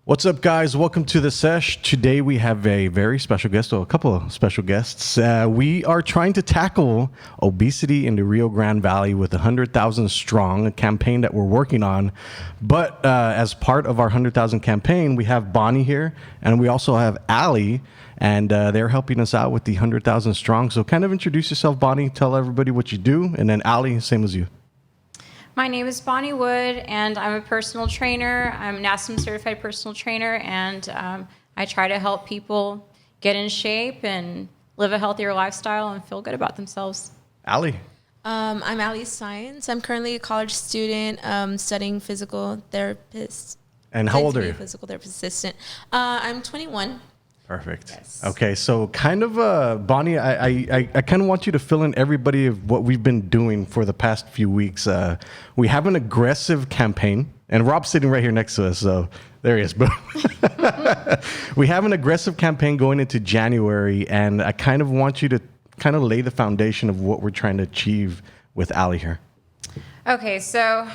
What's up, guys? Welcome to the sesh. Today we have a very special guest, or a couple of special guests. We are trying to tackle obesity in the Rio Grande Valley with 100,000 Strong, a campaign that we're working on. But as part of our 100,000 campaign, we have Bonnie here, and we also have Allie, and they're helping us out with the 100,000 Strong. So kind of introduce yourself, Bonnie. Tell everybody what you do, and then Allie, same as you. My name is Bonnie Wood, and I'm a personal trainer. I'm an NASM certified personal trainer, and I try to help people get in shape and live a healthier lifestyle and feel good about themselves. Allie. I'm Allie Science. I'm currently a college student studying physical therapist. And how old are you? Physical therapist assistant. I'm 21. Perfect. Yes. Okay, so kind of, Bonnie, I kind of want you to fill in everybody of what we've been doing for the past few weeks. We have an aggressive campaign, and Rob's sitting right here next to us, so there he is. We have an aggressive campaign going into January, and I kind of want you to kind of lay the foundation of what we're trying to achieve with Allie here. Okay, so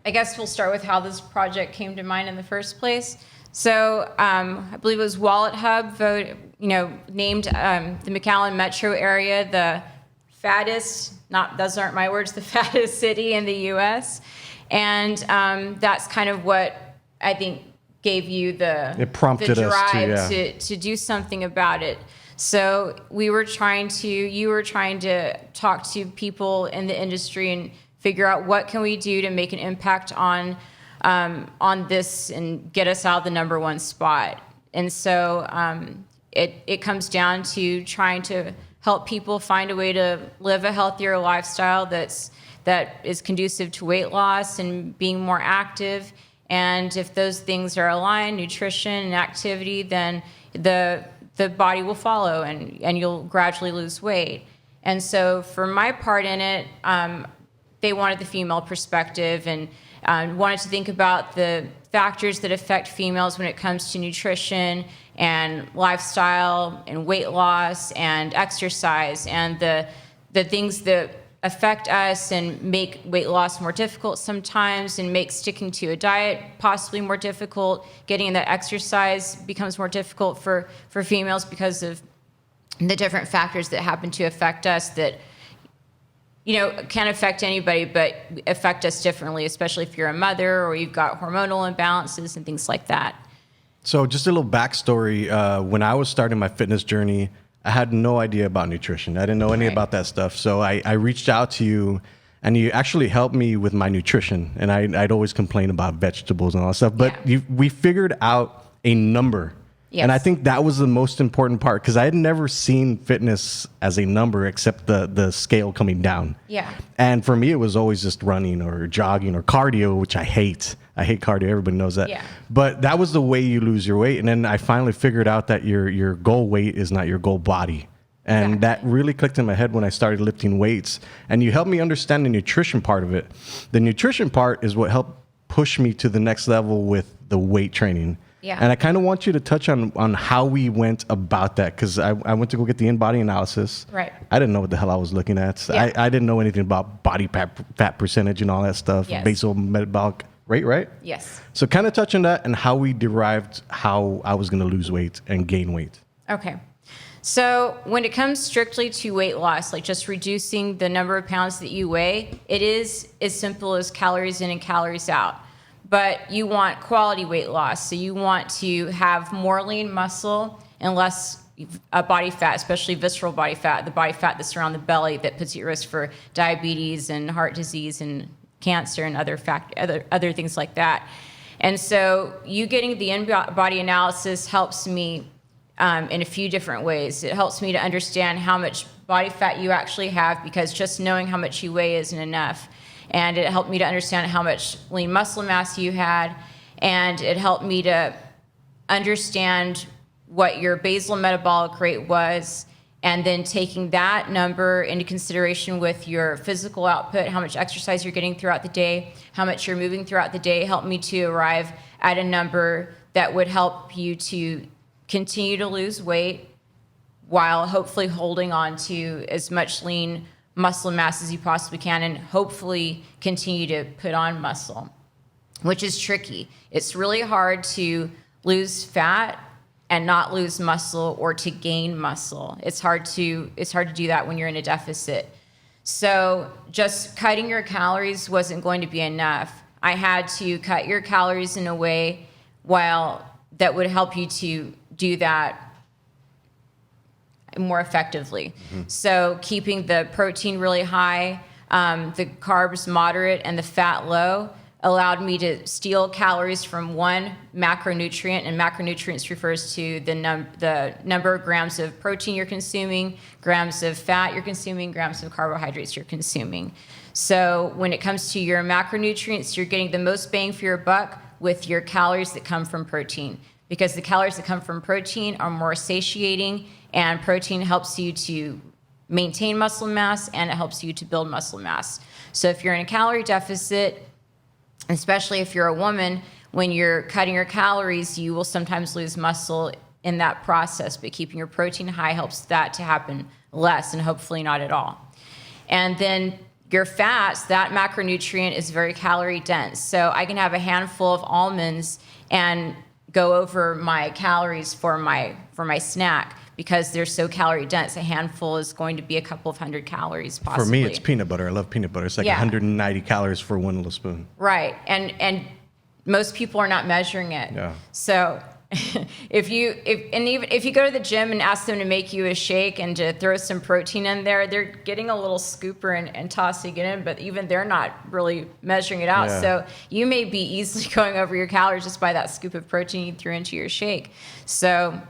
I guess we'll start with how this project came to mind in the first place. So I believe it was Wallet Hub named the McAllen metro area the fattest, those aren't my words, the fattest city in the U.S. And that's kind of what I think gave you it prompted the drive us to do something about it. So you were trying to talk to people in the industry and figure out what can we do to make an impact on this and get us out of the number one spot. And so it comes down to trying to help people find a way to live a healthier lifestyle that is conducive to weight loss and being more active. And if those things are aligned, nutrition and activity, then the body will follow and you'll gradually lose weight. And so for my part in it, they wanted the female perspective and wanted to think about the factors that affect females when it comes to nutrition and lifestyle and weight loss and exercise and the things that affect us and make weight loss more difficult sometimes and make sticking to a diet possibly more difficult. Getting that exercise becomes more difficult for females because of the different factors that happen to affect us that can affect anybody, but affect us differently, especially if you're a mother or you've got hormonal imbalances and things like that. So just a little backstory. When I was starting my fitness journey, I had no idea about nutrition. I didn't know any about that stuff. So I reached out to you, and you actually helped me with my nutrition. And I'd always complain about vegetables and all that stuff. But we figured out a number. Yes. And I think that was the most important part because I had never seen fitness as a number except the scale coming down. Yeah. And for me, it was always just running or jogging or cardio, which I hate. I hate cardio. Everybody knows that. Yeah. But that was the way you lose your weight. And then I finally figured out that your goal weight is not your goal body. And that really clicked in my head when I started lifting weights. And you helped me understand the nutrition part of it. The nutrition part is what helped push me to the next level with the weight training. Yeah. And I kind of want you to touch on how we went about that because I went to go get the in-body analysis. Right. I didn't know what the hell I was looking at. Yeah. I didn't know anything about body fat percentage and all that stuff. Yes. Basal metabolic rate, right? Yes. So kind of touch on that and how we derived how I was going to lose weight and gain weight. Okay. So when it comes strictly to weight loss, like just reducing the number of pounds that you weigh, it is as simple as calories in and calories out. But you want quality weight loss. So you want to have more lean muscle and less body fat, especially visceral body fat, the body fat that's around the belly that puts you at risk for diabetes and heart disease and cancer and other things like that. And so you getting the in-body analysis helps me in a few different ways. It helps me to understand how much body fat you actually have because just knowing how much you weigh isn't enough. And it helped me to understand how much lean muscle mass you had. And it helped me to understand what your basal metabolic rate was. And then taking that number into consideration with your physical output, how much exercise you're getting throughout the day, how much you're moving throughout the day, helped me to arrive at a number that would help you to continue to lose weight while hopefully holding on to as much lean muscle mass as you possibly can and hopefully continue to put on muscle, which is tricky. It's really hard to lose fat and not lose muscle or to gain muscle. It's hard to do that when you're in a deficit. So just cutting your calories wasn't going to be enough. I had to cut your calories in a way that would help you to do that more effectively. So keeping the protein really high, the carbs moderate, and the fat low allowed me to steal calories from one macronutrient, and macronutrients refers to the number of grams of protein you're consuming, grams of fat you're consuming, grams of carbohydrates you're consuming. So when it comes to your macronutrients, you're getting the most bang for your buck with your calories that come from protein, because the calories that come from protein are more satiating, and protein helps you to maintain muscle mass, and it helps you to build muscle mass. So if you're in a calorie deficit, especially if you're a woman, when you're cutting your calories, you will sometimes lose muscle in that process, but keeping your protein high helps that to happen less and hopefully not at all. And then your fats, that macronutrient is very calorie dense. So I can have a handful of almonds and go over my calories for my snack because they're so calorie dense. A handful is going to be a couple of hundred calories possibly. For me, it's peanut butter. I love peanut butter. It's like 190 calories for one little spoon. Right. And most people are not measuring it. Yeah. So if you go to the gym and ask them to make you a shake and to throw some protein in there, they're getting a little scooper and tossing it in, but even they're not really measuring it out. Yeah. So you may be easily going over your calories just by that scoop of protein you threw into your shake. So,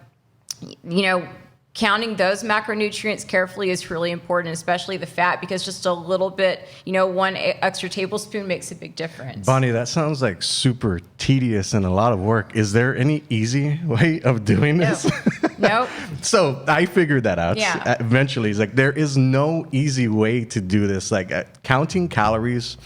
counting those macronutrients carefully is really important, especially the fat, because just a little bit, one extra tablespoon makes a big difference. Bonnie, that sounds like super tedious and a lot of work. Is there any easy way of doing this? Nope. So I figured that out. Yeah. Eventually, it's like there is no easy way to do this. Like counting calories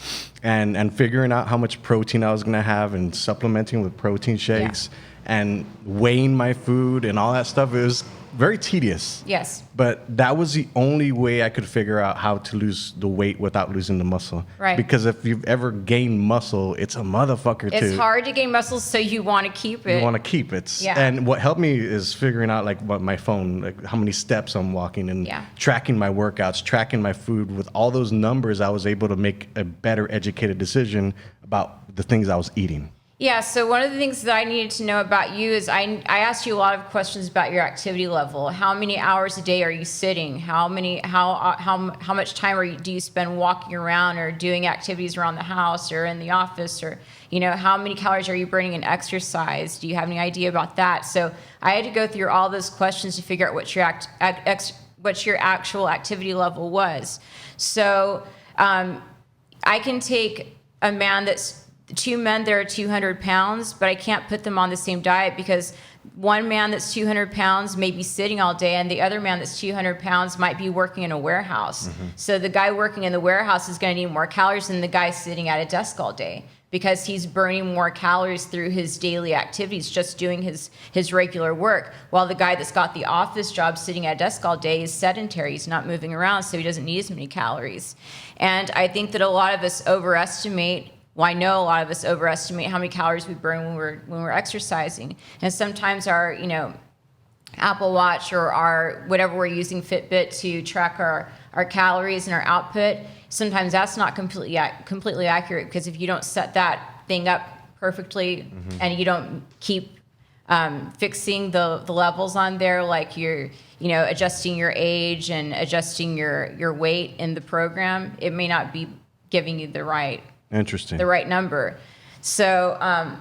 and figuring out how much protein I was going to have and supplementing with protein shakes and weighing my food and all that stuff. It was very tedious. Yes. But that was the only way I could figure out how to lose the weight without losing the muscle. Right. Because if you've ever gained muscle, it's a motherfucker too. It's hard to gain muscle, so you want to keep it. You want to keep it. Yeah. And what helped me is figuring out what my phone, like how many steps I'm walking and tracking my workouts, tracking my food. With all those numbers, I was able to make a better educated decision about the things I was eating. Yeah, so one of the things that I needed to know about you is I asked you a lot of questions about your activity level. How many hours a day are you sitting? How much time do you spend walking around or doing activities around the house or in the office? Or, how many calories are you burning in exercise? Do you have any idea about that? So I had to go through all those questions to figure out what your actual activity level was. So I can take a man that's two men that are 200 pounds, but I can't put them on the same diet because one man that's 200 pounds may be sitting all day and the other man that's 200 pounds might be working in a warehouse. Mm-hmm. So the guy working in the warehouse is going to need more calories than the guy sitting at a desk all day because he's burning more calories through his daily activities, just doing his regular work, while the guy that's got the office job sitting at a desk all day is sedentary. He's not moving around, so he doesn't need as many calories. And I think that a lot of us overestimate I know a lot of us overestimate how many calories we burn when we're exercising. And sometimes our, Apple Watch or our whatever we're using, Fitbit, to track our calories and our output, sometimes that's not completely accurate, because if you don't set that thing up perfectly and you don't keep fixing the levels on there, like you're adjusting your age and adjusting your weight in the program, it may not be giving you the right number. So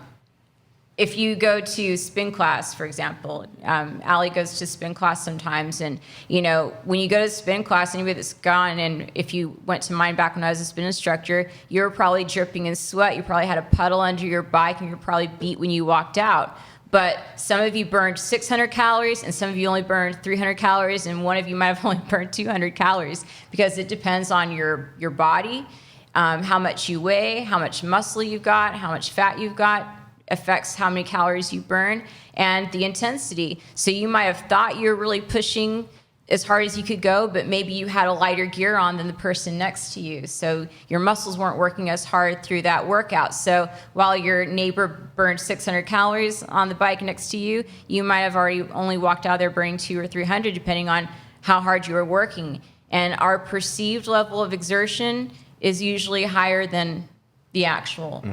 if you go to spin class, for example, Allie goes to spin class sometimes, and when you go to spin class, anybody that's gone, and if you went to mine back when I was a spin instructor, you were probably dripping in sweat. You probably had a puddle under your bike, and you're probably beat when you walked out. But some of you burned 600 calories, and some of you only burned 300 calories, and one of you might have only burned 200 calories, because it depends on your body. How much you weigh, how much muscle you've got, how much fat you've got affects how many calories you burn, and the intensity. So you might have thought you're really pushing as hard as you could go, but maybe you had a lighter gear on than the person next to you. So your muscles weren't working as hard through that workout. So while your neighbor burned 600 calories on the bike next to you, you might have already only walked out there burning 200 or 300, depending on how hard you were working. And our perceived level of exertion is usually higher than the actual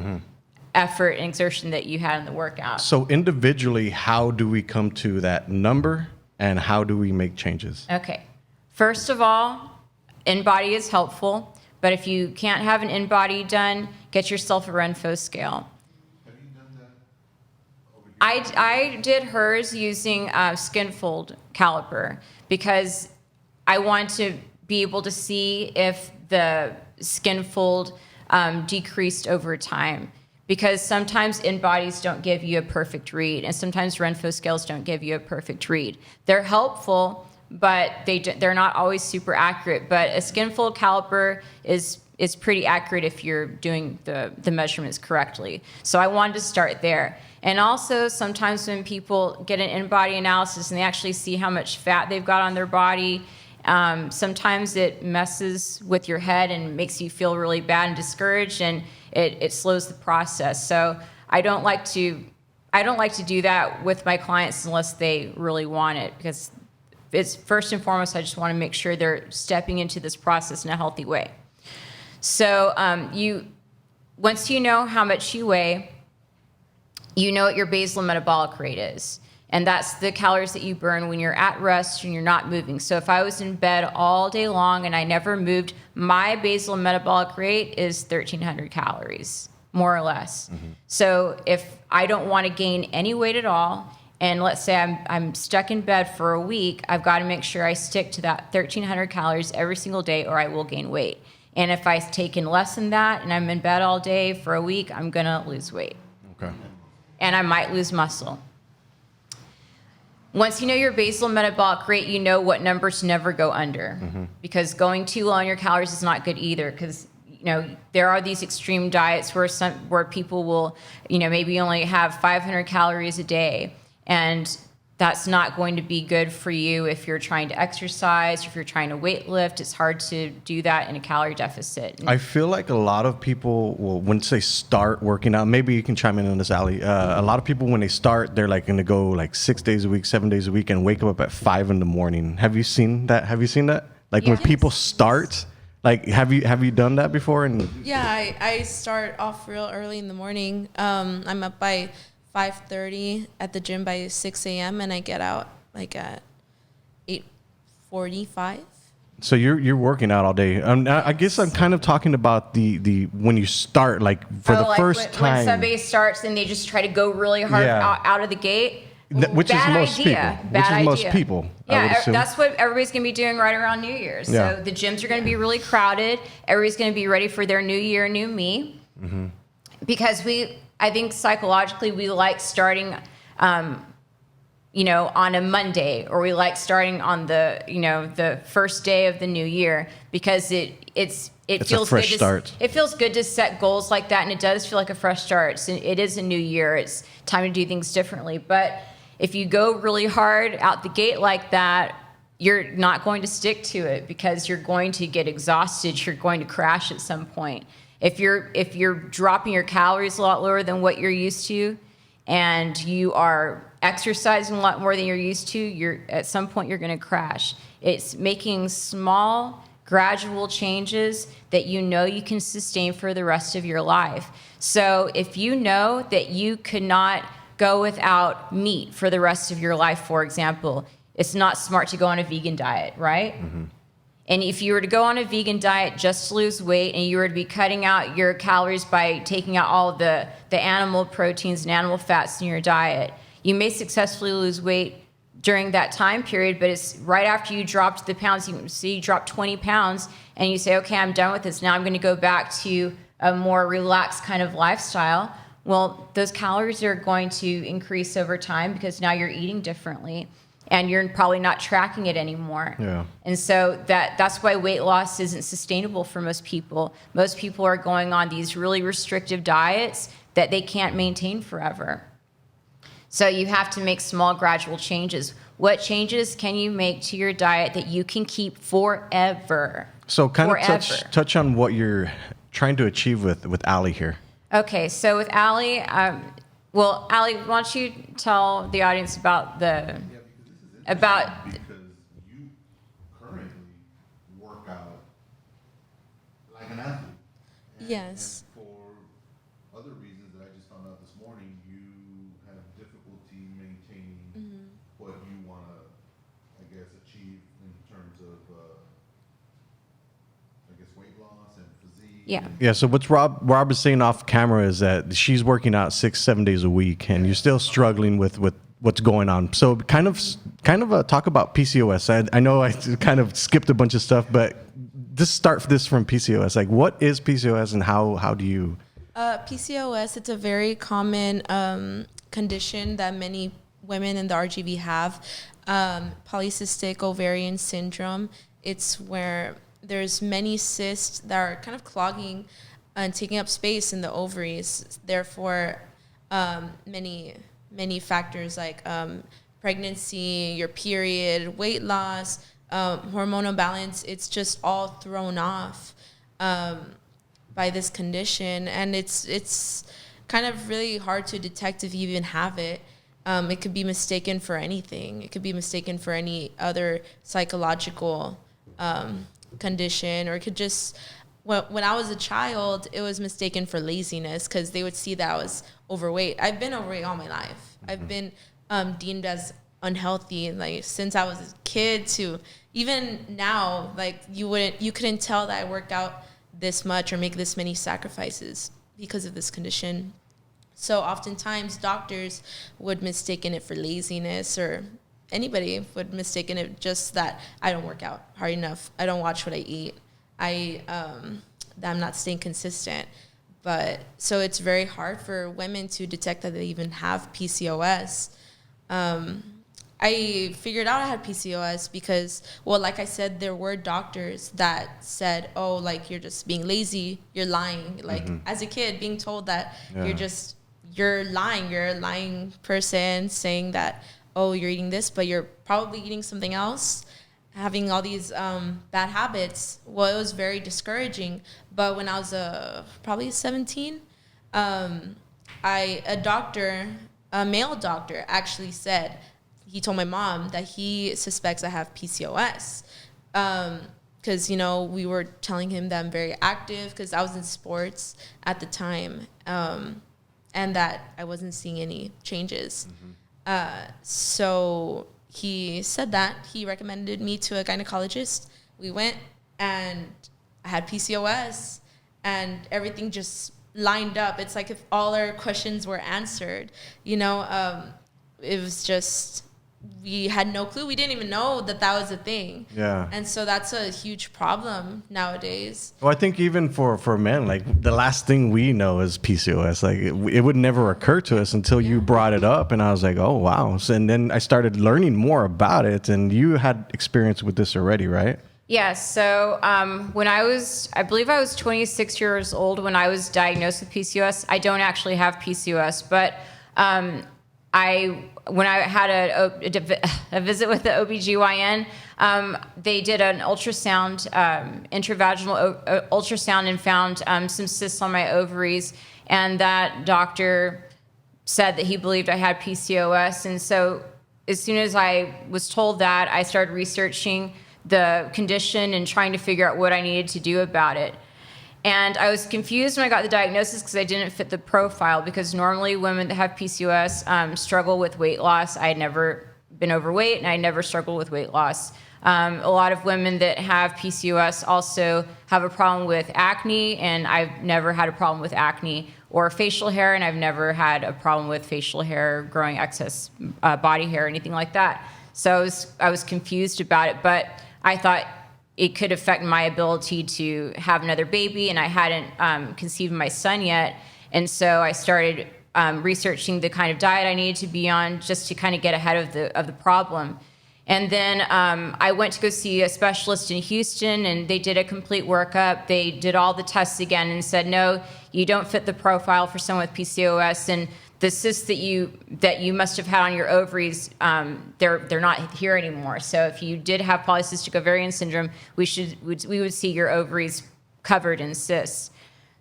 effort and exertion that you had in the workout. So individually, how do we come to that number? And how do we make changes? Okay. First of all, in-body is helpful, but if you can't have an in-body done, get yourself a Renfo scale. Have you done that? I did hers using a skinfold caliper because I want to be able to see if the skinfold decreased over time. Because sometimes in-bodies don't give you a perfect read, and sometimes Renfo scales don't give you a perfect read. They're helpful, but they're not always super accurate. But a skinfold caliper is pretty accurate if you're doing the measurements correctly. So I wanted to start there. And also, sometimes when people get an in-body analysis and they actually see how much fat they've got on their body, sometimes it messes with your head and makes you feel really bad and discouraged, and it slows the process. So I don't like to do that with my clients unless they really want it, because it's first and foremost, I just want to make sure they're stepping into this process in a healthy way. So once you know how much you weigh, you know what your basal metabolic rate is. And that's the calories that you burn when you're at rest and you're not moving. So if I was in bed all day long and I never moved, my basal metabolic rate is 1,300 calories, more or less. So if I don't want to gain any weight at all, and let's say I'm stuck in bed for a week, I've got to make sure I stick to that 1,300 calories every single day, or I will gain weight. And if I've taken less than that and I'm in bed all day for a week, I'm going to lose weight. Okay. And I might lose muscle. Once you know your basal metabolic rate, you know what numbers to never go under. Because going too low on your calories is not good either, because there are these extreme diets where people will maybe only have 500 calories a day, and that's not going to be good for you if you're trying to exercise, if you're trying to weight lift. It's hard to do that in a calorie deficit. I feel like a lot of people, once they start working out, maybe you can chime in on this, Ali. A lot of people, when they start, they're like going to go like 6 days a week, 7 days a week, and wake up at 5 in the morning. Have you seen that? Like when people start, like have you done that before? And Yeah, I start off real early in the morning. I'm up by 5:30 at the gym by 6 a.m. and I get out like at 8:45. so you're working out all day. I guess I'm kind of talking about the when you start, like for the first time. When somebody starts and they just try to go really hard out of the gate. Which is most people. Yeah, that's what everybody's going to be doing right around New Year's. Yeah. So the gyms are going to be really crowded. Everybody's going to be ready for their new year, new me. Because I think psychologically we like starting, on a Monday, or we like starting on the first day of the new year, because it feels a fresh good start. It feels good to set goals like that, and it does feel like a fresh start. It is a new year. It's time to do things differently. But if you go really hard out the gate like that, you're not going to stick to it, because you're going to get exhausted. You're going to crash at some point. If you're dropping your calories a lot lower than what you're used to, and you are exercising a lot more than you're used to, at some point you're going to crash. It's making small, gradual changes that you can sustain for the rest of your life. So if you know that you could not go without meat for the rest of your life, for example, it's not smart to go on a vegan diet, right? And if you were to go on a vegan diet just to lose weight, and you were to be cutting out your calories by taking out all the animal proteins and animal fats in your diet, you may successfully lose weight during that time period, but it's right after you dropped the pounds. You dropped 20 pounds, and you say, okay, I'm done with this. Now I'm going to go back to a more relaxed kind of lifestyle. Well, those calories are going to increase over time, because now you're eating differently. And you're probably not tracking it anymore. Yeah. And so that's why weight loss isn't sustainable for most people. Most people are going on these really restrictive diets that they can't maintain forever. So you have to make small, gradual changes. What changes can you make to your diet that you can keep forever? So kind of Forever. touch on what you're trying to achieve with Allie here. Okay, so with Allie, well, Allie, why don't you tell the audience about about because you currently work out like an athlete. Yes. And for other reasons that I just found out this morning, you have difficulty maintaining what you want to, I guess, achieve in terms of, I guess, weight loss and physique. Yeah. Yeah. So what's Rob is saying off camera is that she's working out 6-7 days a week, and you're still struggling with what's going on. So kind of talk about PCOS. I know I kind of skipped a bunch of stuff, but just start this from PCOS. Like, what is PCOS, and how do you? PCOS, it's a very common condition that many women in the RGV have. Polycystic ovarian syndrome. It's where there's many cysts that are kind of clogging and taking up space in the ovaries. Therefore, many factors like pregnancy, your period, weight loss, hormonal balance, it's just all thrown off by this condition. And it's kind of really hard to detect if you even have it. It could be mistaken for anything. It could be mistaken for any other psychological condition, or it could just, when I was a child, it was mistaken for laziness because they would see that I was overweight. I've been overweight all my life. I've been deemed as unhealthy, like since I was a kid to even now. Like you couldn't tell that I worked out this much or make this many sacrifices because of this condition. So oftentimes doctors would mistaken it for laziness, or anybody would mistaken it just that I don't work out hard enough. I don't watch what I eat. That I'm not staying consistent. But so it's very hard for women to detect that they even have PCOS. I figured out I had PCOS because, well, like I said, there were doctors that said, oh, like, you're just being lazy, you're lying. Like, as a kid, being told that you're lying, you're a lying person saying that, oh, you're eating this, but you're probably eating something else, having all these bad habits. Well, it was very discouraging. But when I was probably 17, a male doctor actually said, he told my mom that he suspects I have PCOS. Because, we were telling him that I'm very active because I was in sports at the time, and that I wasn't seeing any changes. So he said that. He recommended me to a gynecologist. We went, and I had PCOS, and everything just lined up. It's like if all our questions were answered, it was just, we had no clue. We didn't even know that was a thing. Yeah. And so that's a huge problem nowadays. Well, I think even for men, like the last thing we know is PCOS. Like it would never occur to us until you brought it up, and I was like, oh wow. So, and then I started learning more about it, and you had experience with this already, right? Yeah, so when I believe I was 26 years old when I was diagnosed with PCOS. I don't actually have PCOS, but when I had a visit with the OBGYN, they did an ultrasound, intravaginal ultrasound, and found some cysts on my ovaries, and that doctor said that he believed I had PCOS. And so as soon as I was told that, I started researching the condition and trying to figure out what I needed to do about it. And I was confused when I got the diagnosis because I didn't fit the profile, because normally women that have PCOS struggle with weight loss. I had never been overweight, and I never struggled with weight loss. A lot of women that have PCOS also have a problem with acne, and I've never had a problem with acne, or facial hair, and I've never had a problem with facial hair, growing excess body hair, anything like that. So I was confused about it, but I thought it could affect my ability to have another baby, and I hadn't conceived my son yet. And so I started researching the kind of diet I needed to be on just to kind of get ahead of the problem. And then I went to go see a specialist in Houston, and they did a complete workup. They did all the tests again and said, no, you don't fit the profile for someone with PCOS. And the cysts that you must have had on your ovaries, they're not here anymore. So if you did have polycystic ovarian syndrome, we would see your ovaries covered in cysts.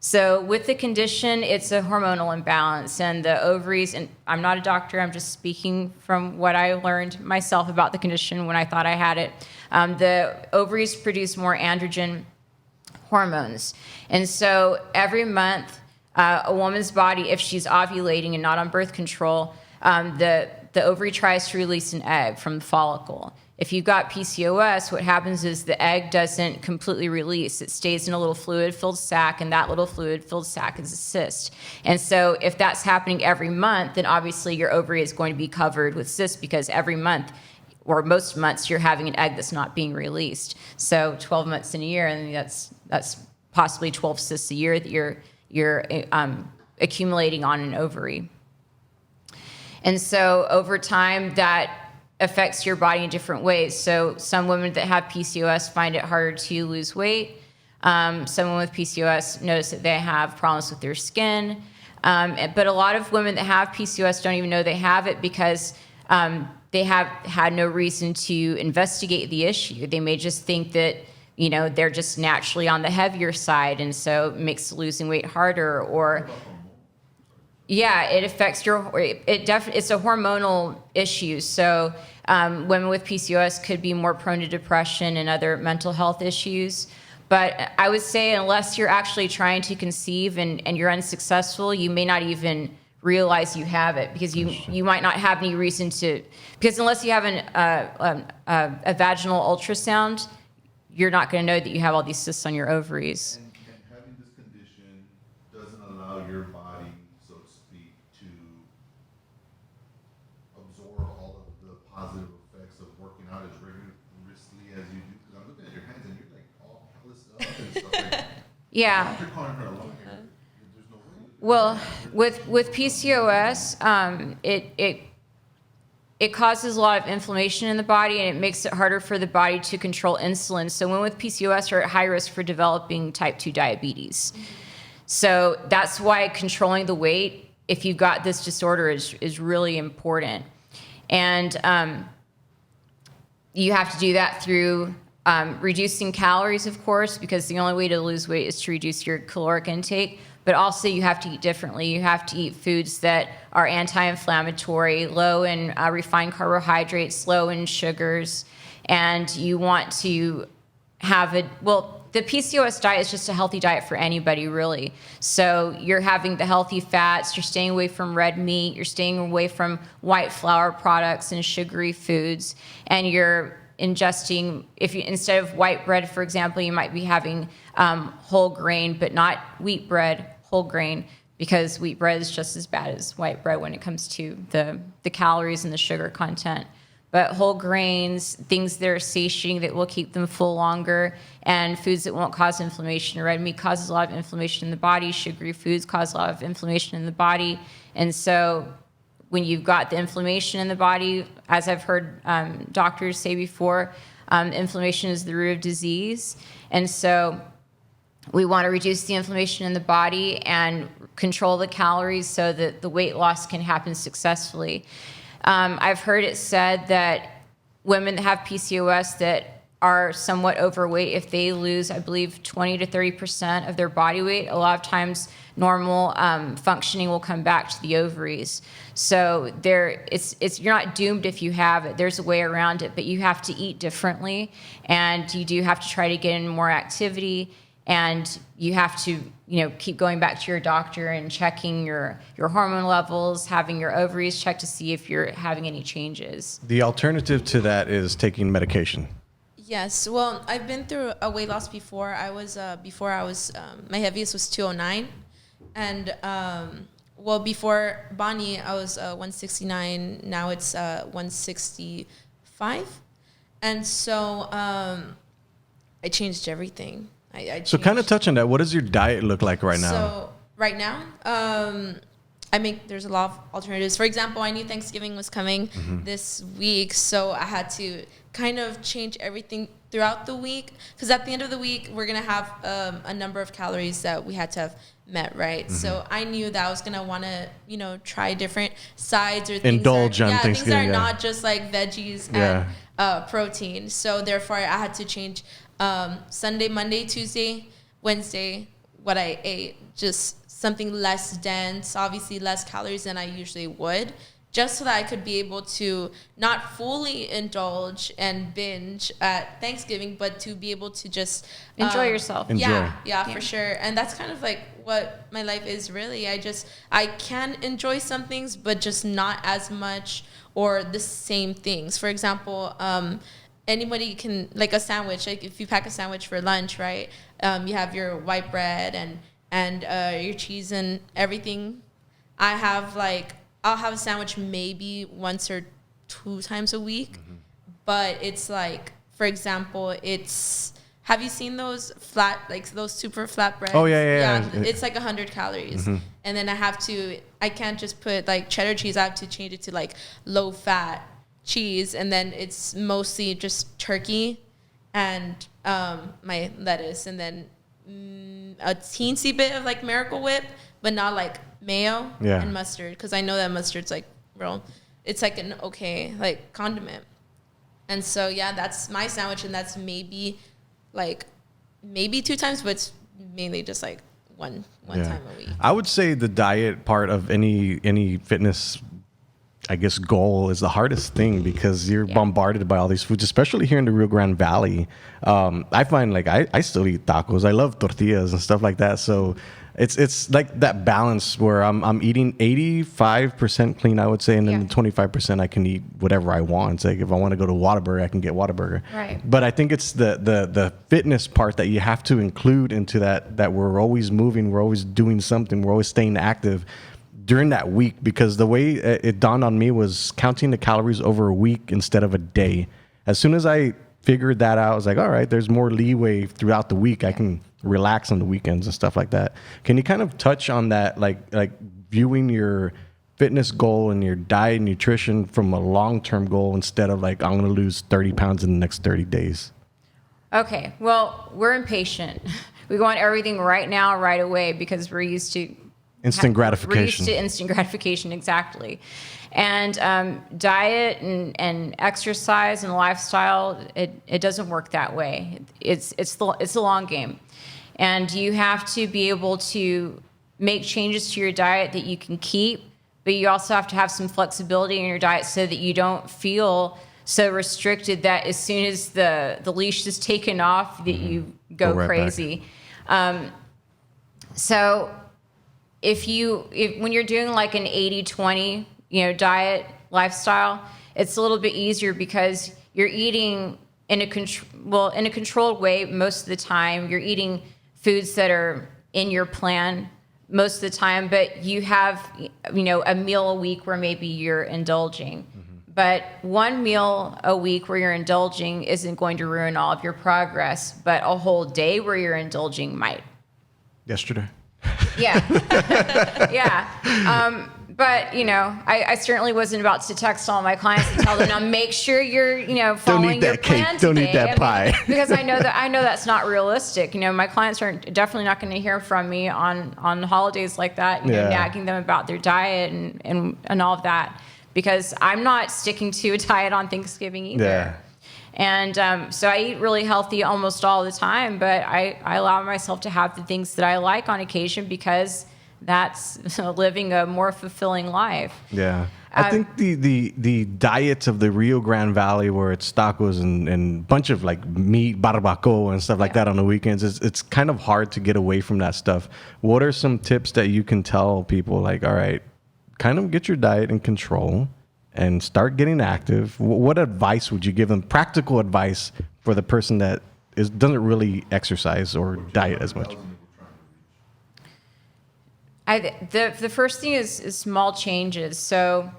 So with the condition, it's a hormonal imbalance, and the ovaries, and I'm not a doctor, I'm just speaking from what I learned myself about the condition when I thought I had it. The ovaries produce more androgen hormones. And so every month, a woman's body, if she's ovulating and not on birth control, the ovary tries to release an egg from the follicle. If you've got PCOS, what happens is the egg doesn't completely release. It stays in a little fluid-filled sac, and that little fluid-filled sac is a cyst. And so if that's happening every month, then obviously your ovary is going to be covered with cysts, because every month, or most months, you're having an egg that's not being released. So 12 months in a year, and that's possibly 12 cysts a year that you're accumulating on an ovary. And so over time, that affects your body in different ways. So some women that have PCOS find it harder to lose weight. Someone with PCOS notice that they have problems with their skin. But a lot of women that have PCOS don't even know they have it, because they have had no reason to investigate the issue. They may just think that, they're just naturally on the heavier side, and so it makes losing weight harder. Or yeah, it affects it's a hormonal issue. So women with PCOS could be more prone to depression and other mental health issues. But I would say, unless you're actually trying to conceive and you're unsuccessful, you may not even realize you have it, because you might not have any reason to, because unless you have a vaginal ultrasound, you're not going to know that you have all these cysts on your ovaries. And having this condition doesn't allow your body, so to speak, to absorb all of the positive effects of working out as rigorously as you do. Because I'm looking at your hands and you're like all calloused up and stuff. Like, Yeah. you're calling her a long hair. There's no way. Well, with PCOS, it causes a lot of inflammation in the body, and it makes it harder for the body to control insulin. So women with PCOS are at high risk for developing type 2 diabetes. So that's why controlling the weight, if you've got this disorder, is really important. And you have to do that through reducing calories, of course, because the only way to lose weight is to reduce your caloric intake. But also, you have to eat differently. You have to eat foods that are anti-inflammatory, low in refined carbohydrates, low in sugars. And you want to have the PCOS diet is just a healthy diet for anybody, really. So you're having the healthy fats, you're staying away from red meat, you're staying away from white flour products and sugary foods, and you're ingesting, instead of white bread, for example, you might be having whole grain, but not wheat bread, whole grain, because wheat bread is just as bad as white bread when it comes to the calories and the sugar content. But whole grains, things that are satiating, that will keep them full longer, and foods that won't cause inflammation. Red meat causes a lot of inflammation in the body. Sugary foods cause a lot of inflammation in the body. And so when you've got the inflammation in the body, as I've heard doctors say before, inflammation is the root of disease. And so we want to reduce the inflammation in the body and control the calories so that the weight loss can happen successfully. I've heard it said that women that have PCOS that are somewhat overweight, if they lose, I believe, 20 to 30% of their body weight, a lot of times normal functioning will come back to the ovaries. So you're not doomed if you have it. There's a way around it, but you have to eat differently, and you do have to try to get in more activity, and you have to keep going back to your doctor and checking your hormone levels, having your ovaries checked to see if you're having any changes. The alternative to that is taking medication. Yes, well, I've been through a weight loss before. My heaviest was 209, and before Bonnie, I was 169. Now it's 165, and so I changed everything. I So kind of touch on that. What does your diet look like right now? So right now, there's a lot of alternatives. For example, I knew Thanksgiving was coming this week, so I had to kind of change everything throughout the week, because at the end of the week we're gonna have a number of calories that we had to have met, right? So I knew that I was gonna want to, try different sides or things Indulge on things that Thanksgiving, are not just like veggies and protein. So therefore, I had to change Sunday, Monday, Tuesday, Wednesday what I ate, just something less dense, obviously less calories than I usually would, just so that I could be able to not fully indulge and binge at Thanksgiving, but to be able to just Enjoy yourself. Enjoy. Yeah, for sure. And that's kind of like what my life is really. I can enjoy some things, but just not as much or the same things. For example, anybody can, like a sandwich, like if you pack a sandwich for lunch, right? You have your white bread and your cheese and everything. I'll have a sandwich maybe once or 2 times a week, but it's like, for example, have you seen those those super flat breads? Oh, yeah. It's like 100 calories. And then I can't just put like cheddar cheese. I have to change it to like low fat cheese. And then it's mostly just turkey and my lettuce. And then a teensy bit of like Miracle Whip, but not like mayo and mustard, because I know that mustard's like it's like an okay like condiment. And so that's my sandwich, and that's maybe 2 times, but it's mainly just like one time a week. I would say the diet part of any fitness, I guess, goal is the hardest thing, because you're bombarded by all these foods, especially here in the Rio Grande Valley. I find I still eat tacos. I love tortillas and stuff like that. So it's like that balance where I'm eating 85% clean, I would say, and then the 25% I can eat whatever I want. It's like if I want to go to Whataburger, I can get Whataburger. Right. But I think it's the fitness part that you have to include into that we're always moving, we're always doing something, we're always staying active during that week, because the way it dawned on me was counting the calories over a week instead of a day. As soon as I figured that out, I was like, all right, there's more leeway throughout the week. I can relax on the weekends and stuff like that. Can you kind of touch on that, like viewing your fitness goal and your diet and nutrition from a long-term goal instead of like, I'm going to lose 30 pounds in the next 30 days? Okay, well, we're impatient. We want everything right now, right away, because we're used to instant gratification. We're used to instant gratification, exactly. And diet and exercise and lifestyle, it doesn't work that way. It's the long game, and you have to be able to make changes to your diet that you can keep, but you also have to have some flexibility in your diet so that you don't feel so restricted that as soon as the leash is taken off that you go right crazy. So if when you're doing like an 80-20, diet lifestyle, it's a little bit easier because you're eating in a controlled way most of the time. You're eating foods that are in your plan most of the time, but you have, a meal a week where maybe you're indulging. But one meal a week where you're indulging isn't going to ruin all of your progress, but a whole day where you're indulging might. Yesterday. Yeah. Yeah. But, I certainly wasn't about to text all my clients and tell them, now make sure you're, following your plan today. Don't eat that pie. Because I know that's not realistic. My clients are definitely not going to hear from me on holidays like that, nagging them about their diet and all of that, because I'm not sticking to a diet on Thanksgiving either. Yeah. And so I eat really healthy almost all the time, but I allow myself to have the things that I like on occasion, because that's living a more fulfilling life. Yeah. I think the diets of the Rio Grande Valley, where it's tacos and bunch of like meat, barbacoa and stuff like that on the weekends, it's kind of hard to get away from that stuff. What are some tips that you can tell people, like, all right, kind of get your diet in control and start getting active? What advice would you give them? Practical advice for the person that doesn't really exercise or diet as much. The first thing is small changes. So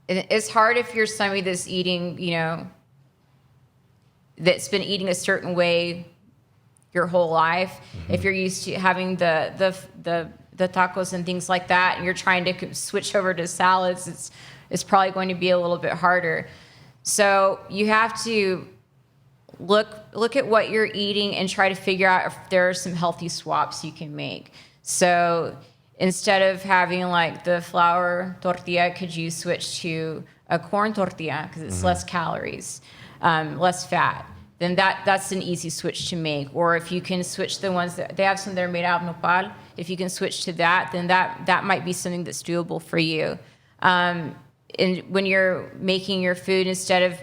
it's hard if you're somebody that's eating, that's been eating a certain way your whole life. Mm-hmm. If you're used to having the the tacos and things like that, and you're trying to switch over to salads, it's probably going to be a little bit harder. So you have to look at what you're eating and try to figure out if there are some healthy swaps you can make. So instead of having like the flour tortilla, could you switch to a corn tortilla because it's less calories, less fat? Then that's an easy switch to make. Or if you can switch the ones that they have some that are made out of nopal, if you can switch to that, then that might be something that's doable for you. And when you're making your food, instead of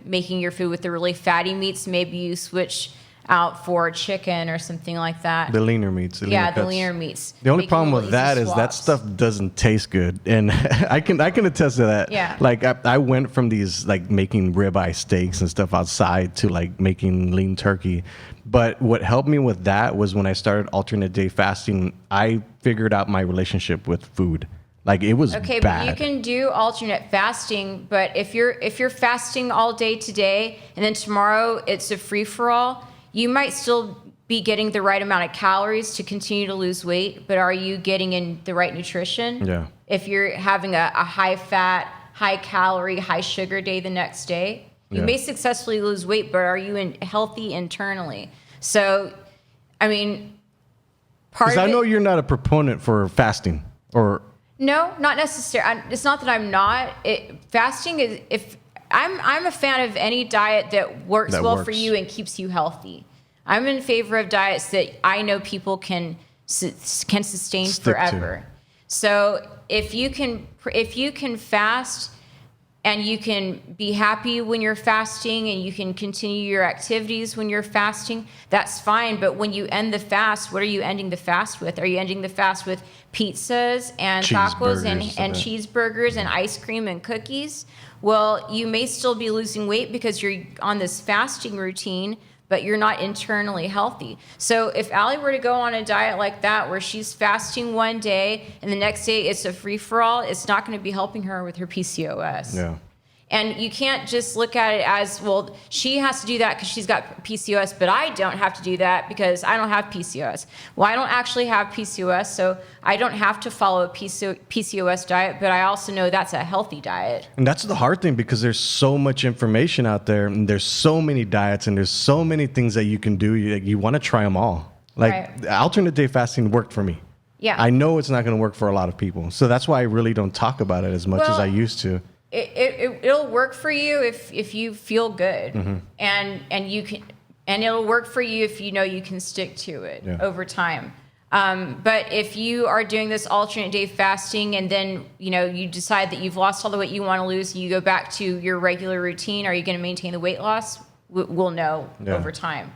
making your food with the really fatty meats, maybe you switch out for chicken or something like that. The leaner meats. The leaner meats. The only Making problem with little that easy is that swaps. stuff doesn't taste good, and I can attest to that. Yeah. Like I went from these like making ribeye steaks and stuff outside to like making lean turkey, but what helped me with that was when I started alternate day fasting. I figured out my relationship with food. Like it was Okay, bad. but you can do alternate fasting. But if you're fasting all day today and then tomorrow it's a free for all, you might still be getting the right amount of calories to continue to lose weight. But are you getting in the right nutrition? Yeah. If you're having a high fat, high calorie, high sugar day the next day, you Yeah. may successfully lose weight. But are you healthy internally? So, I mean, part Because of I know it, you're not a proponent for fasting or. No, not necessarily. It's not that I'm not. Fasting is I'm a fan of any diet that works That well works. for you and keeps you healthy. I'm in favor of diets that I know people can sustain Stick to. forever. So if you can fast and you can be happy when you're fasting and you can continue your activities when you're fasting, that's fine. But when you end the fast, what are you ending the fast with? Are you ending the fast with pizzas and tacos and cheeseburgers and ice cream and cookies? Well, you may still be losing weight because you're on this fasting routine, but you're not internally healthy. So if Allie were to go on a diet like that where she's fasting one day and the next day it's a free-for-all, it's not going to be helping her with her PCOS. Yeah. And you can't just look at it as, well, she has to do that because she's got PCOS, but I don't have to do that because I don't have PCOS. Well, I don't actually have PCOS, so I don't have to follow a PCOS diet, but I also know that's a healthy diet. And that's the hard thing because there's so much information out there and there's so many diets and there's so many things that you can do. You want to try them all. Like Right. alternate day fasting worked for me. Yeah. I know it's not going to work for a lot of people. So that's why I really don't talk about it as much as Well, I used to. It'll work for you if you feel good, and you can, and it'll work for you if you know you can stick to it over time. But if you are doing this alternate day fasting and then you decide that you've lost all the weight you want to lose, and you go back to your regular routine, are you going to maintain the weight loss? We'll know over time.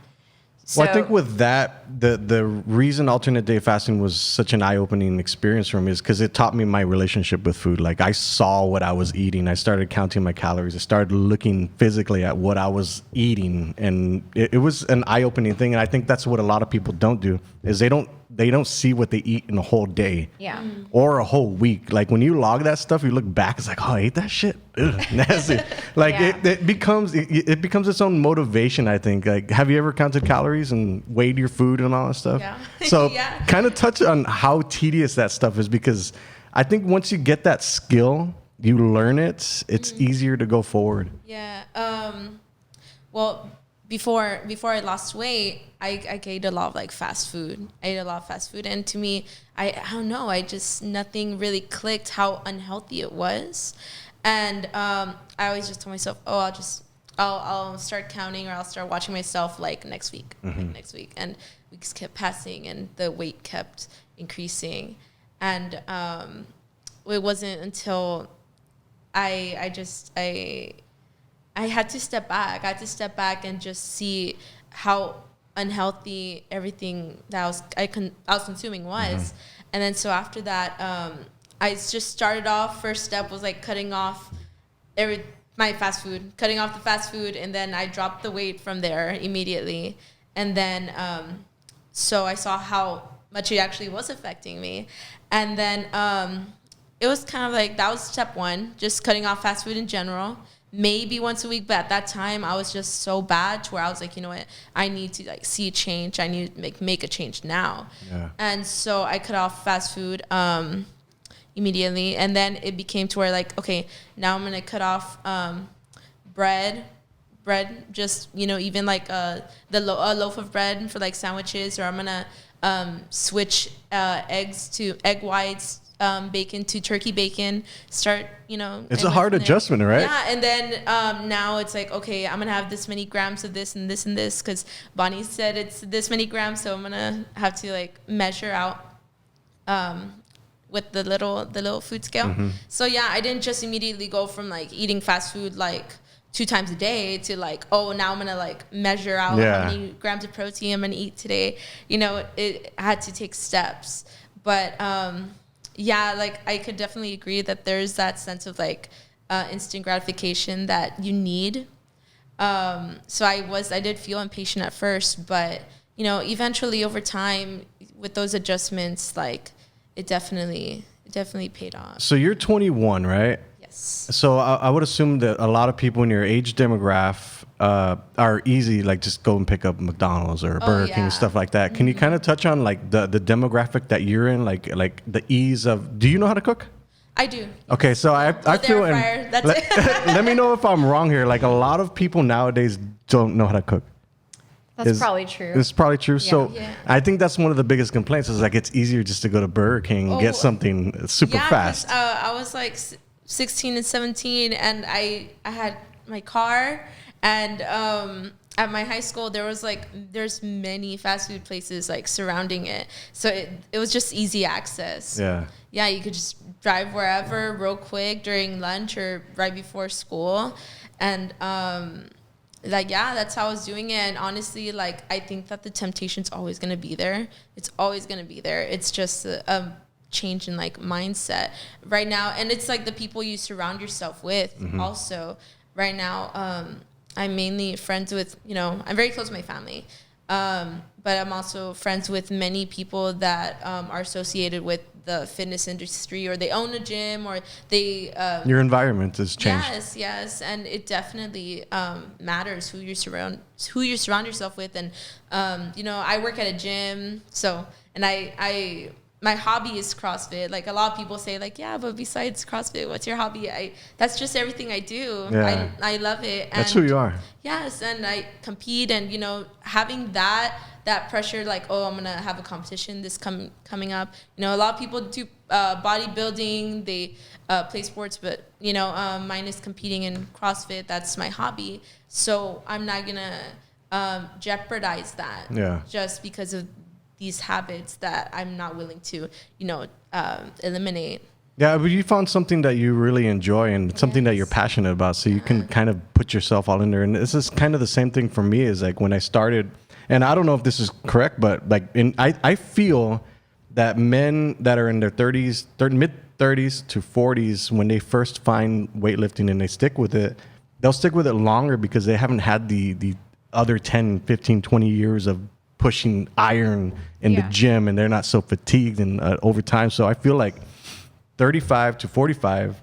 Well, I think with that, the reason alternate day fasting was such an eye-opening experience for me is because it taught me my relationship with food. Like I saw what I was eating. I started counting my calories. I started looking physically at what I was eating, and it was an eye-opening thing. And I think that's what a lot of people don't do is they don't see what they eat in a whole day. Yeah. Or a whole week. Like when you log that stuff, you look back, it's like, oh, I ate that shit. Ugh, nasty. Like Yeah. it becomes its own motivation, I think. Like, have you ever counted calories and weighed your food and all that stuff? Yeah. So Yeah. kind of touch on how tedious that stuff is, because I think once you get that skill, you learn it, it's easier to go forward. Yeah. Well, before I lost weight, I ate a lot of like fast food. I ate a lot of fast food, and to me, I don't know. Nothing really clicked how unhealthy it was, and I always just told myself, oh, I'll start counting, or I'll start watching myself like next week, and weeks kept passing, and the weight kept increasing, and it wasn't until I had to step back. I had to step back and just see how unhealthy everything that I was consuming was. And then so after that, I just started off. First step was like cutting off my fast food, cutting off the fast food, and then I dropped the weight from there immediately. And then so I saw how much it actually was affecting me. And then it was kind of like, that was step one, just cutting off fast food in general. Maybe once a week, but at that time I was just so bad to where I was like, you know what, I need to like see a change. I need to make a change now. Yeah. And so I cut off fast food immediately, and then it became to where like, okay, now I'm gonna cut off bread, just, you know, even like a loaf of bread for like sandwiches, or I'm gonna switch eggs to egg whites, bacon to turkey bacon, start, you know. It's a hard adjustment, right? Yeah, and then now it's like, okay, I'm going to have this many grams of this and this and this, because Bonnie said it's this many grams, so I'm going to have to like measure out with the little food scale. Mm-hmm. So yeah, I didn't just immediately go from like eating fast food like 2 times a day to like, oh, now I'm going to like measure out how many grams of protein I'm going to eat today. You know, it had to take steps. But yeah, like I could definitely agree that there's that sense of like instant gratification that you need. So I did feel impatient at first, but you know, eventually over time with those adjustments, like it definitely paid off. So you're 21, right? Yes. So I would assume that a lot of people in your age demographic are easy, like just go and pick up McDonald's or Burger King, stuff like that. Can you kind of touch on like the demographic that you're in, like the ease of? Do you know how to cook? I do. Okay, so I feel, and That's it. let me know if I'm wrong here. Like a lot of people nowadays don't know how to cook. That's probably true. It's probably true. So Yeah. I think that's one of the biggest complaints is like it's easier just to go to Burger King and get something super fast. I was like 16 and 17, and I had my car, and at my high school there's many fast food places like surrounding it, so it was just easy access. Yeah, you could just drive wherever real quick during lunch or right before school, and like, yeah, that's how I was doing it. And honestly, like, I think that the temptation's always going to be there. It's always going to be there. It's just a change in like mindset right now. And it's like the people you surround yourself with also right now. I'm mainly friends with, you know, I'm very close to my family. But I'm also friends with many people that are associated with the fitness industry, or they own a gym, or they Your environment has changed. Yes, and it definitely matters who you surround yourself with. And you know, I work at a gym, so, and I my hobby is CrossFit. Like a lot of people say, like, yeah, but besides CrossFit, what's your hobby? That's just everything I do. Yeah. I love it. And that's who you are. Yes, and I compete, and you know, having that pressure, like, oh, I'm gonna have a competition coming up. You know, a lot of people do bodybuilding, they play sports, but you know, mine is competing in CrossFit. That's my hobby, so I'm not gonna jeopardize that just because of these habits that I'm not willing to, you know, eliminate. Yeah, but you found something that you really enjoy and something that you're passionate about, so you can kind of put yourself all in there. And this is kind of the same thing for me, is like when I started, and I don't know if this is correct, but like I feel that men that are in their mid 30s to 40s, when they first find weightlifting and they stick with it, they'll stick with it longer because they haven't had the other 10, 15, 20 years of pushing iron in the gym, and they're not so fatigued and over time. So I feel like 35 to 45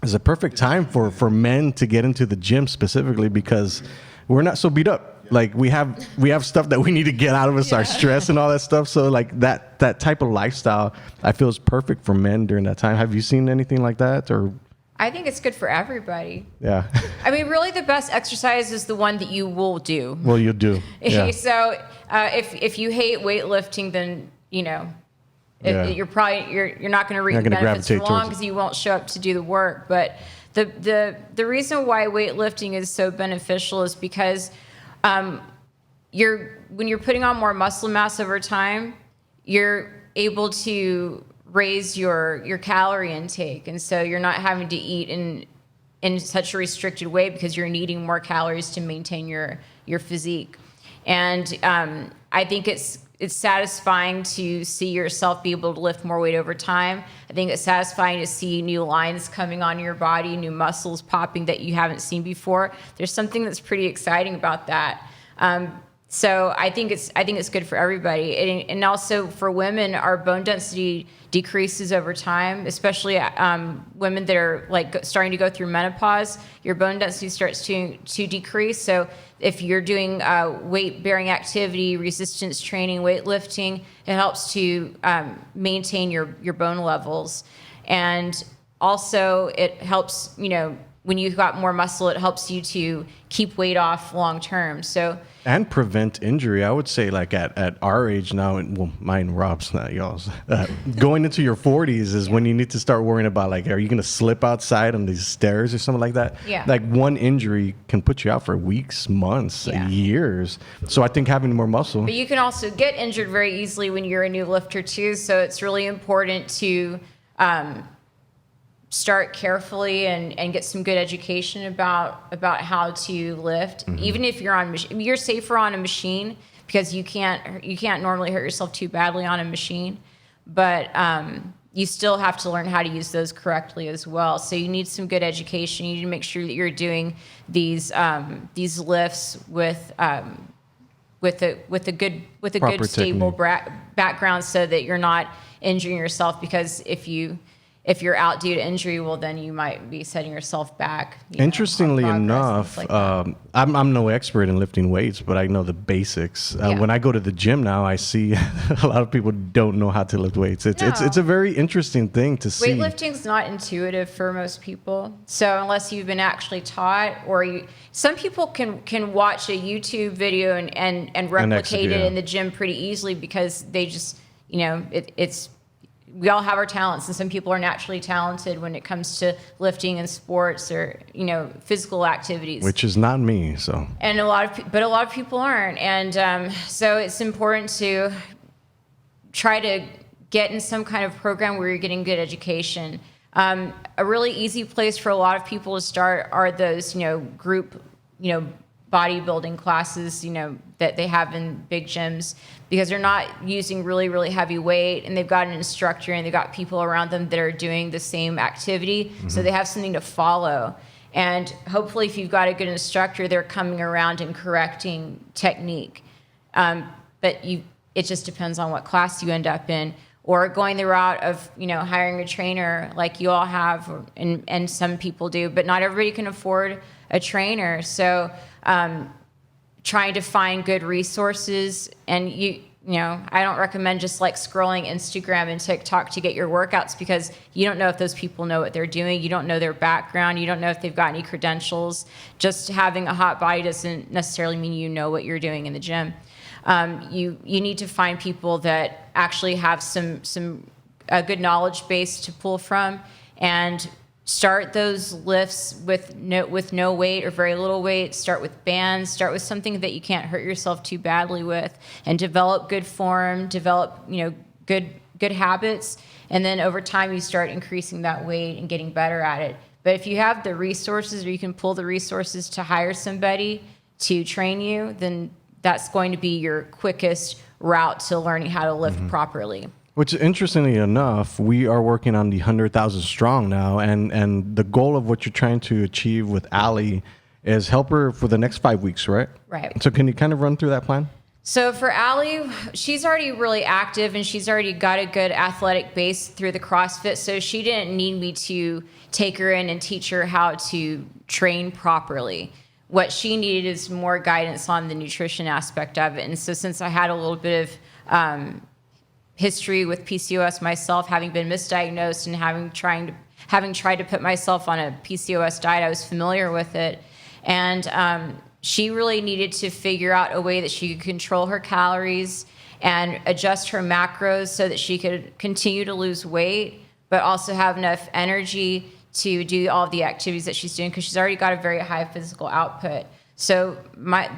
is a perfect time for men to get into the gym, specifically because we're not so beat up. Like we have stuff that we need to get out of us, our stress and all that stuff. So like that type of lifestyle, I feel is perfect for men during that time. Have you seen anything like that? Or I think it's good for everybody. Yeah. I mean, really, the best exercise is the one that you will do. Well, you do. Yeah. So if you hate weightlifting, then you know you're not going to reap the benefits for long because you won't show up to do the work. But the reason why weightlifting is so beneficial is because when you're putting on more muscle mass over time, you're able to raise your calorie intake, and so you're not having to eat in such a restricted way because you're needing more calories to maintain your physique. And I think it's satisfying to see yourself be able to lift more weight over time. I think it's satisfying to see new lines coming on your body, new muscles popping that you haven't seen before. There's something that's pretty exciting about that. So I think it's good for everybody, and also for women, our bone density decreases over time, especially women that are like starting to go through menopause. Your bone density starts to decrease. So if you're doing weight bearing activity, resistance training, weightlifting, it helps to maintain your bone levels, and also it helps, you know, when you've got more muscle, it helps you to keep weight off long term. So and prevent injury. I would say, like at our age now, and well, mine, Rob's, not y'all's. Going into your 40s is when you need to start worrying about, like, are you going to slip outside on these stairs or something like that? Yeah. Like one injury can put you out for weeks, months, Yeah. years. So I think having more muscle. But you can also get injured very easily when you're a new lifter too. So it's really important to start carefully and get some good education about how to lift. Even if you're on you're safer on a machine because you can't normally hurt yourself too badly on a machine, but you still have to learn how to use those correctly as well. So you need some good education. You need to make sure that you're doing these lifts with a good Proper stable technique. background, so that you're not injuring yourself. Because if you're out due to injury, well, then you might be setting yourself back. Interestingly on progress and enough, things like that. I'm no expert in lifting weights, but I know the basics. Yeah. When I go to the gym now, I see a lot of people don't know how to lift weights. It's No. a very interesting thing to see. Weightlifting's not intuitive for most people. So unless you've been actually taught, some people can watch a YouTube video and replicate it yeah. in the gym pretty easily, because they just, you know, we all have our talents, and some people are naturally talented when it comes to lifting and sports, or, you know, physical activities. Which is not me, so. And a lot of people aren't. And so it's important to try to get in some kind of program where you're getting good education. A really easy place for a lot of people to start are those, you know, group, you know, bodybuilding classes, you know, that they have in big gyms, because they're not using really, really heavy weight, and they've got an instructor and they've got people around them that are doing the same activity. So they have something to follow. And hopefully if you've got a good instructor, they're coming around and correcting technique. But it just depends on what class you end up in, or going the route of, you know, hiring a trainer like you all have, and some people do, but not everybody can afford a trainer. So trying to find good resources, and you know, I don't recommend just like scrolling Instagram and TikTok to get your workouts, because you don't know if those people know what they're doing. You don't know their background. You don't know if they've got any credentials. Just having a hot body doesn't necessarily mean you know what you're doing in the gym. You need to find people that actually have a good knowledge base to pull from, and start those lifts with no weight or very little weight. Start with bands. Start with something that you can't hurt yourself too badly with, and develop good form. Develop, you know, good habits, and then over time you start increasing that weight and getting better at it. But if you have the resources, or you can pull the resources to hire somebody to train you, then that's going to be your quickest route to learning how to lift properly. Which, interestingly enough, we are working on the 100,000 strong now, and the goal of what you're trying to achieve with Allie is help her for the next 5 weeks, right? Right. So can you kind of run through that plan? So for Allie, she's already really active, and she's already got a good athletic base through the CrossFit, so she didn't need me to take her in and teach her how to train properly. What she needed is more guidance on the nutrition aspect of it. And so since I had a little bit of history with PCOS myself, having been misdiagnosed and having tried to put myself on a PCOS diet, I was familiar with it. And she really needed to figure out a way that she could control her calories and adjust her macros so that she could continue to lose weight, but also have enough energy to do all of the activities that she's doing, because she's already got a very high physical output. So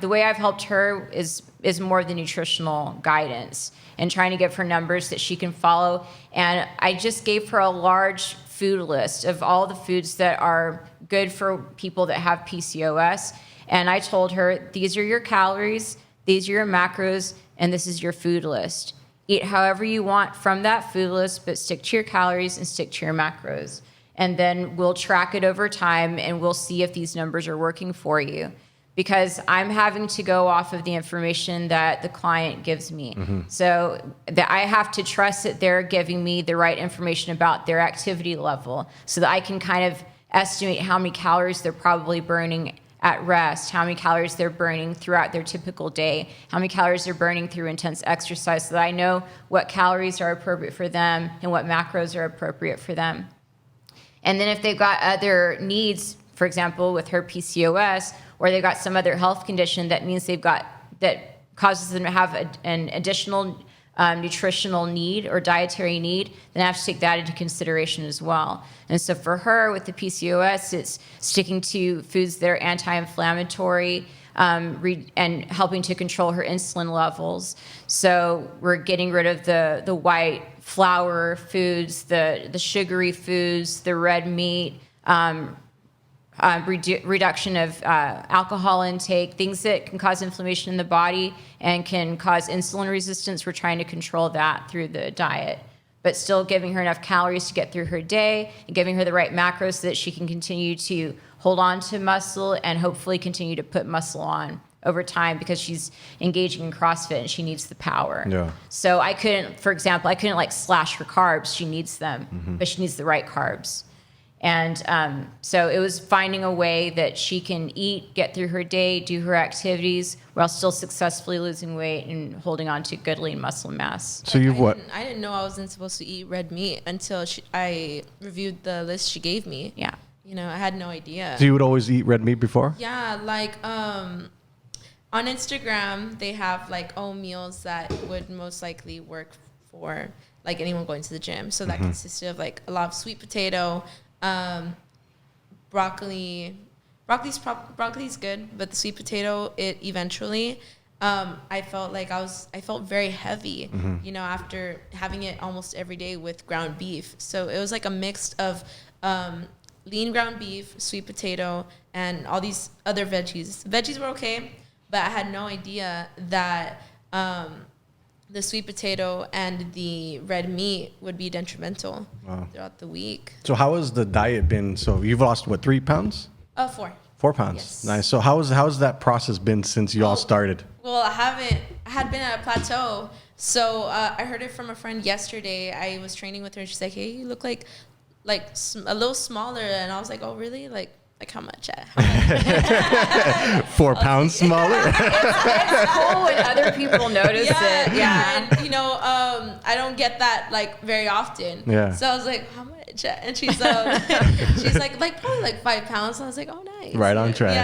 the way I've helped her is more of the nutritional guidance and trying to give her numbers that she can follow. And I just gave her a large food list of all the foods that are good for people that have PCOS. And I told her, these are your calories, these are your macros, and this is your food list. Eat however you want from that food list, but stick to your calories and stick to your macros. And then we'll track it over time, and we'll see if these numbers are working for you. because I'm having to go off of the information that the client gives me. So that I have to trust that they're giving me the right information about their activity level so that I can kind of estimate how many calories they're probably burning at rest, how many calories they're burning throughout their typical day, how many calories they're burning through intense exercise, so that I know what calories are appropriate for them and what macros are appropriate for them. And then if they've got other needs, for example, with her PCOS, or they've got some other health condition that means that causes them to have an additional nutritional need or dietary need, then I have to take that into consideration as well. And so for her with the PCOS, it's sticking to foods that are anti-inflammatory and helping to control her insulin levels. So we're getting rid of the white flour foods, the sugary foods, the red meat, reduction of alcohol intake, things that can cause inflammation in the body and can cause insulin resistance. We're trying to control that through the diet, but still giving her enough calories to get through her day and giving her the right macros so that she can continue to hold on to muscle and hopefully continue to put muscle on over time, because she's engaging in CrossFit and she needs the power. Yeah. So I couldn't, for example, like slash her carbs. She needs them, but she needs the right carbs. And so it was finding a way that she can eat, get through her day, do her activities, while still successfully losing weight and holding on to good lean muscle mass. So you've what? I didn't know I wasn't supposed to eat red meat until I reviewed the list she gave me. Yeah. You know, I had no idea. So you would always eat red meat before? Yeah, like on Instagram, they have like meals that would most likely work for like anyone going to the gym. So that consisted of like a lot of sweet potato, broccoli. Broccoli's good, but the sweet potato, it eventually, I felt very heavy, you know, after having it almost every day with ground beef. So it was like a mix of lean ground beef, sweet potato, and all these other veggies. Veggies were okay, but I had no idea that the sweet potato and the red meat would be detrimental throughout the week. So how has the diet been? So you've lost, what, 3 pounds? 4. 4 pounds. Yes. Nice. So how's that process been since you all started? Well, I had been at a plateau. So I heard it from a friend yesterday. I was training with her, and she's like, "Hey, you look like a little smaller." And I was like, "Oh, really? Like how much?" 4 pounds smaller? It's cool when other people notice it. Yeah. And, you know, I don't get that, like, very often. Yeah. So I was like, "How much?" And she's like probably like 5 pounds. And I was like, "Oh, nice." Right on track.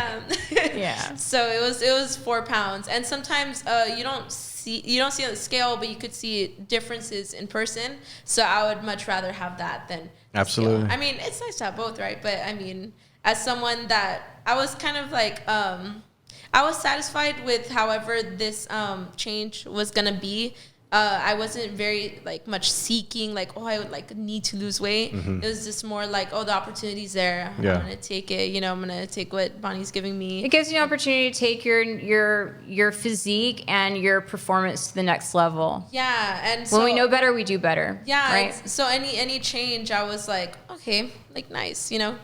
Yeah. Yeah. So it was 4 pounds. And sometimes you don't see on the scale, but you could see differences in person. So I would much rather have that than Absolutely. scale. I mean, it's nice to have both, right? But I mean, as someone that I was kind of like, I was satisfied with however this change was gonna be. I wasn't very like much seeking like, I would like need to lose weight. It was just more like, the opportunity's there. Yeah. I'm gonna take it. You know, I'm gonna take what Bonnie's giving me. It gives you an opportunity to take your physique and your performance to the next level. Yeah, and When we know better, we do better. Yeah. Right. So any change, I was like, okay, like nice, you know,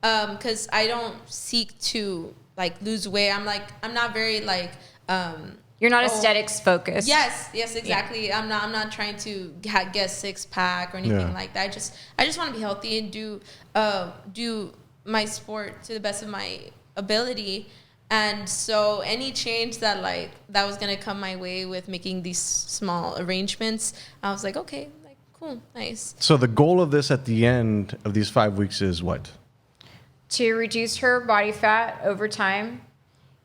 because I don't seek to like lose weight. I'm not very like. You're not aesthetics focused. Yes, exactly. Yeah. I'm not trying to get a 6-pack or anything like that. I just want to be healthy and do my sport to the best of my ability. And so any change that was gonna come my way with making these small arrangements, I was like, okay, like cool, nice. So the goal of this at the end of these 5 weeks is what? To reduce her body fat over time,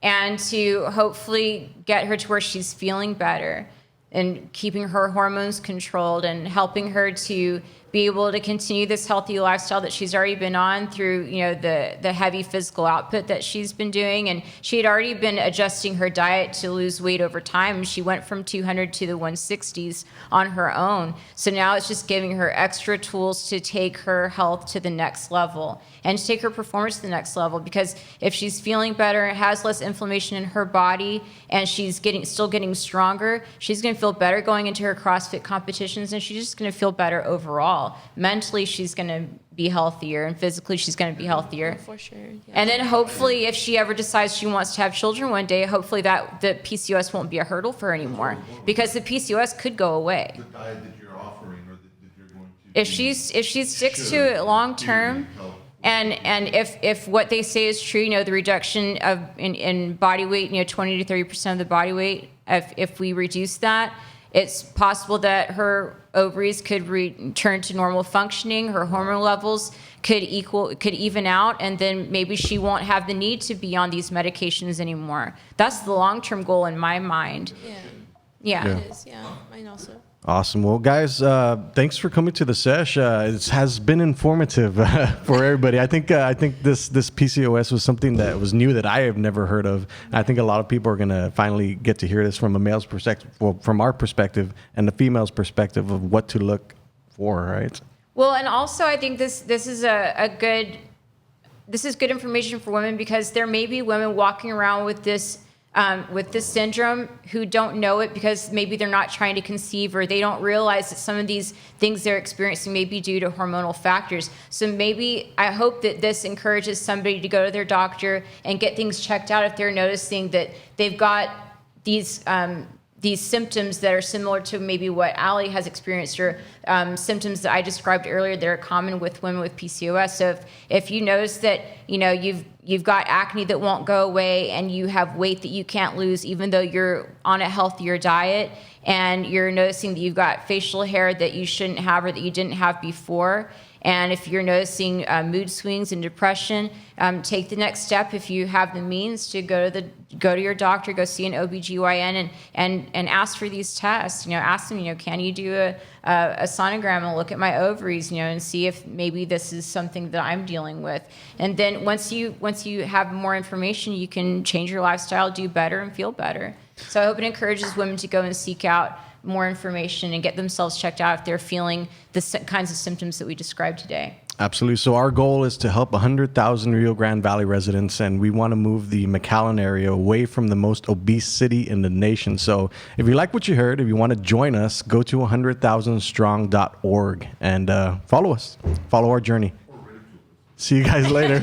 and to hopefully get her to where she's feeling better and keeping her hormones controlled and helping her to be able to continue this healthy lifestyle that she's already been on through, you know, the heavy physical output that she's been doing. And she had already been adjusting her diet to lose weight over time. She went from 200 to the 160s on her own. So now it's just giving her extra tools to take her health to the next level and to take her performance to the next level. Because if she's feeling better, has less inflammation in her body, and she's still getting stronger, she's going to feel better going into her CrossFit competitions, and she's just going to feel better overall. Mentally, she's going to be healthier, and physically she's going to be healthier. For sure. Yeah. And then hopefully, if she ever decides she wants to have children one day, hopefully that the PCOS won't be a hurdle for her anymore, because the PCOS could go away. The diet that you're offering or that you're going to If she sticks to it long term, and if what they say is true, the reduction of in body weight, 20 to 30% of the body weight, if we reduce that, it's possible that her ovaries could return to normal functioning, her hormone levels could even out, and then maybe she won't have the need to be on these medications anymore. That's the long-term goal in my mind. Yeah. It is, mine also. Awesome. Well, guys, thanks for coming to the sesh. It has been informative for everybody. I think this PCOS was something that was new that I have never heard of. And I think a lot of people are going to finally get to hear this from a male's perspective, well, from our perspective, and the female's perspective of what to look for, right? Well, and also I think this is good information for women, because there may be women walking around with this syndrome who don't know it, because maybe they're not trying to conceive, or they don't realize that some of these things they're experiencing may be due to hormonal factors. So maybe I hope that this encourages somebody to go to their doctor and get things checked out if they're noticing that they've got these symptoms that are similar to maybe what Allie has experienced, or symptoms that I described earlier that are common with women with PCOS. So if you notice that you've got acne that won't go away, and you have weight that you can't lose even though you're on a healthier diet, and you're noticing that you've got facial hair that you shouldn't have or that you didn't have before, and if you're noticing mood swings and depression, take the next step. If you have the means to go to your doctor, go see an OBGYN and ask for these tests. Ask them, can you do a sonogram and look at my ovaries, and see if maybe this is something that I'm dealing with. And then once you have more information, you can change your lifestyle, do better, and feel better. So I hope it encourages women to go and seek out more information and get themselves checked out if they're feeling the kinds of symptoms that we described today. Absolutely. So our goal is to help 100,000 Rio Grande Valley residents, and we want to move the McAllen area away from the most obese city in the nation. So if you like what you heard, if you want to join us, go to 100,000strong.org and follow us. Follow our journey. See you guys later.